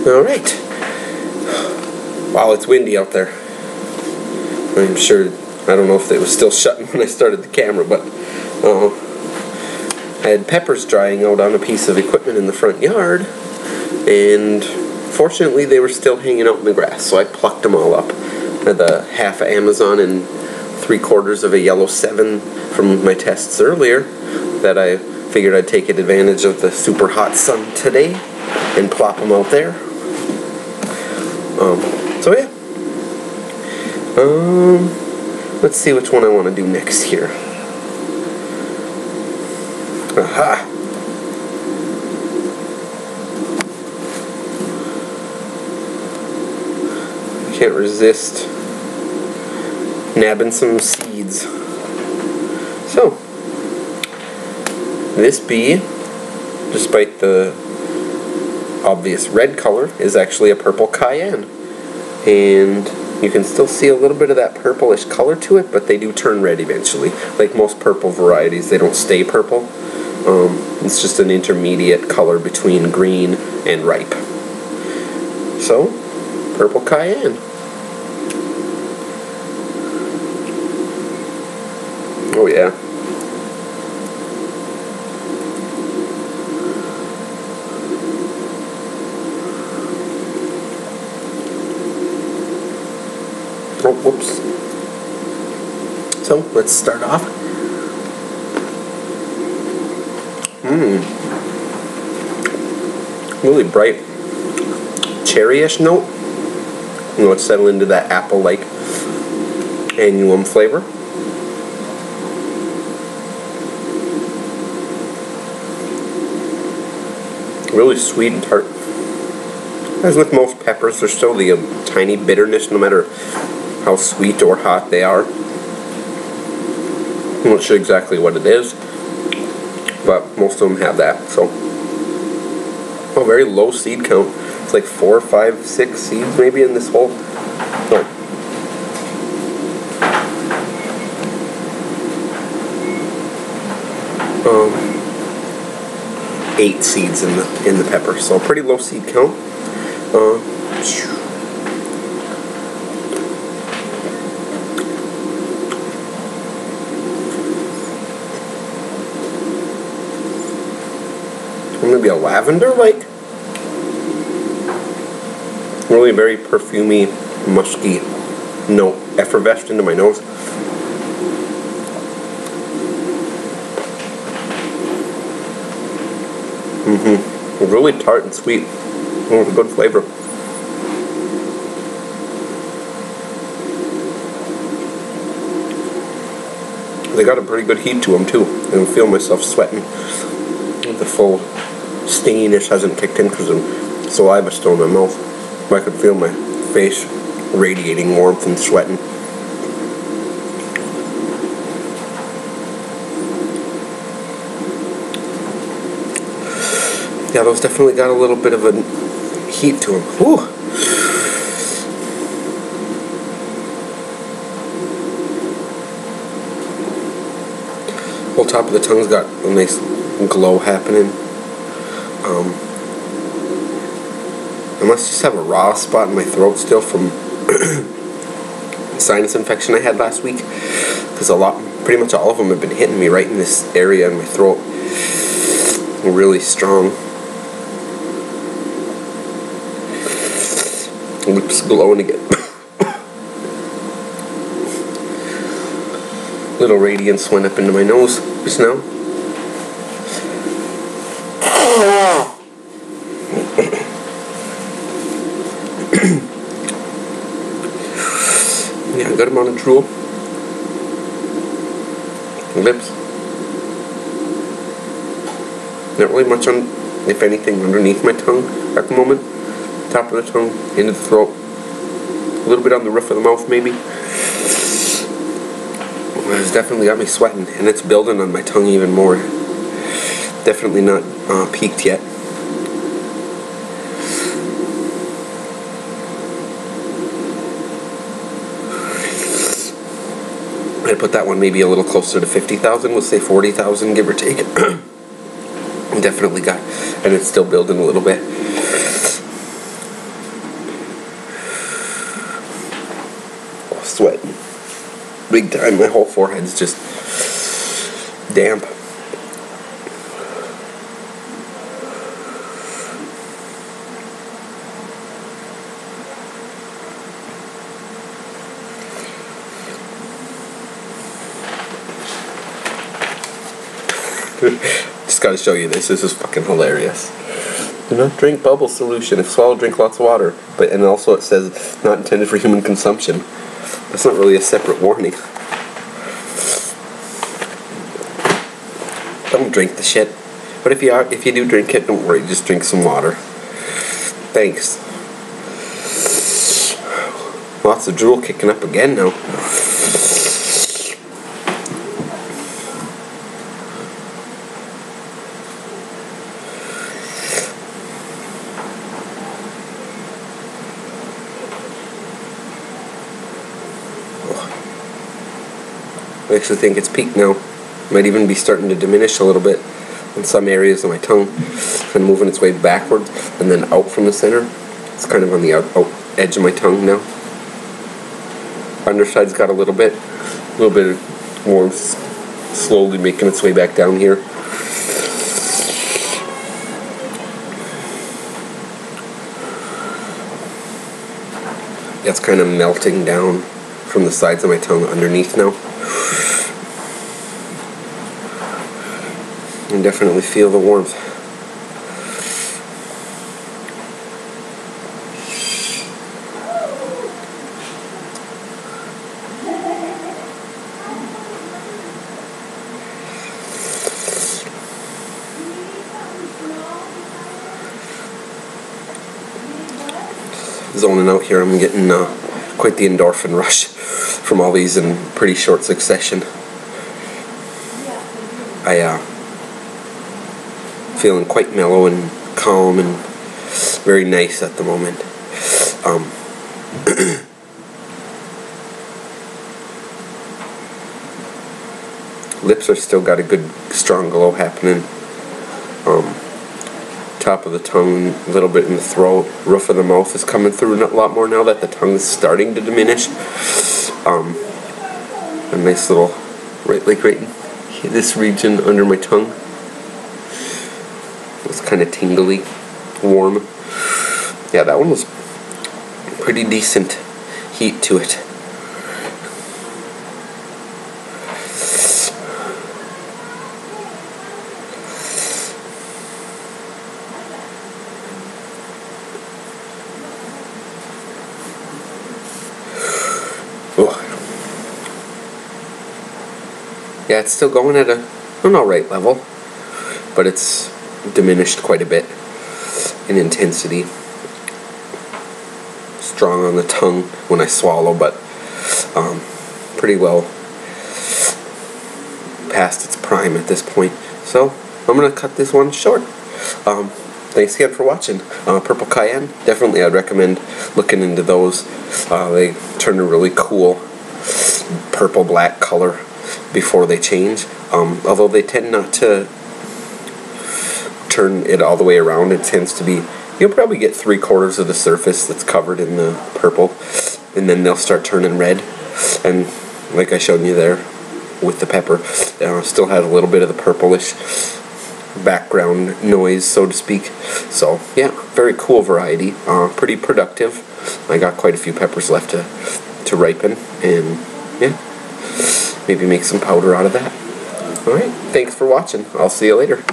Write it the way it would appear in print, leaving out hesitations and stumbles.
Alright. Wow, it's windy out there. I'm sure, I don't know if it was still shutting when I started the camera, but I had peppers drying out on a piece of equipment in the front yard, and fortunately they were still hanging out in the grass, so I plucked them all up. I had the half Amazon and 3/4 of a yellow 7 from my tests earlier that I figured I'd take advantage of the super hot sun today and plop them out there. So yeah. Let's see which one I want to do next here. Aha! Can't resist nabbing some seeds. So, this bee, despite the obvious red color, is actually a purple cayenne. And you can still see a little bit of that purplish color to it, but they do turn red eventually. Like most purple varieties, they don't stay purple. It's just an intermediate color between green and ripe. So, purple cayenne. Oh yeah. Oh, whoops. So, let's start off. Really bright cherry-ish note. You know, it's settled into that apple-like C.Annuum flavor. Really sweet and tart. As with most peppers, there's still the tiny bitterness no matter how sweet or hot they are. I'm not sure exactly what it is, but most of them have that. So, a very low seed count. It's like 4, 5, 6 seeds maybe in this whole. No. Um, 8 seeds in the pepper, so a pretty low seed count. Maybe a lavender-like. Really very perfumey, musky note effervesced into my nose. Really tart and sweet. Oh, good flavor. They got a pretty good heat to them too. I can feel myself sweating. The full stinginess hasn't kicked in because the saliva's still in my mouth. I could feel my face radiating warmth and sweating. Yeah, those definitely got a little bit of a heat to them. Whew. Whole top of the tongue's got a nice glow happening. I must just have a raw spot in my throat still from sinus infection I had last week, because pretty much all of them have been hitting me right in this area in my throat. Really strong. Lips glowing again. Little radiance went up into my nose just now. Yeah, a good amount of drool. Lips. Not really much on, if anything, underneath my tongue at the moment. Top of the tongue, into the throat. A little bit on the roof of the mouth, maybe. It's definitely got me sweating, and it's building on my tongue even more. Definitely not peaked yet. I'd put that one maybe a little closer to 50,000, we'll say 40,000, give or take. Definitely got, and it's still building a little bit. big time. My whole forehead's just damp. Just gotta show you this. This is fucking hilarious. Do not drink bubble solution. If swallowed, drink lots of water. And also it says not intended for human consumption. That's not really a separate warning. Don't drink the shit. But if you do drink it, don't worry. Just drink some water. Thanks. Lots of drool kicking up again now. I actually think it's peaked now. Might even be starting to diminish a little bit in some areas of my tongue. Kind of moving its way backwards and then out from the center. It's kind of on the out edge of my tongue now. Underside's got a little bit of warmth slowly making its way back down here. It's kind of melting down from the sides of my tongue underneath now. You can definitely feel the warmth. Zoning out here, I'm getting quite the endorphin rush from all these in pretty short succession. Feeling quite mellow and calm and very nice at the moment. Lips are still got a good strong glow happening. Top of the tongue, a little bit in the throat. Roof of the mouth is coming through a lot more now that the tongue is starting to diminish. A nice little right in this region under my tongue. It's kind of tingly, warm. Yeah, that one was pretty decent heat to it. Yeah, it's still going at an alright level, but it's diminished quite a bit in intensity. Strong on the tongue when I swallow, but pretty well past its prime at this point. So I'm gonna cut this one short. Thanks again for watching. Purple Cayenne, definitely I'd recommend looking into those. They turn a really cool purple-black color before they change. Although they tend not to turn it all the way around. It tends to be, you'll probably get 3/4 of the surface that's covered in the purple, and then they'll start turning red. And like I showed you there with the pepper, still has a little bit of the purplish background noise, so to speak. So yeah, very cool variety. Pretty productive. I got quite a few peppers left to ripen, and yeah, maybe make some powder out of that. Alright, thanks for watching. I'll see you later.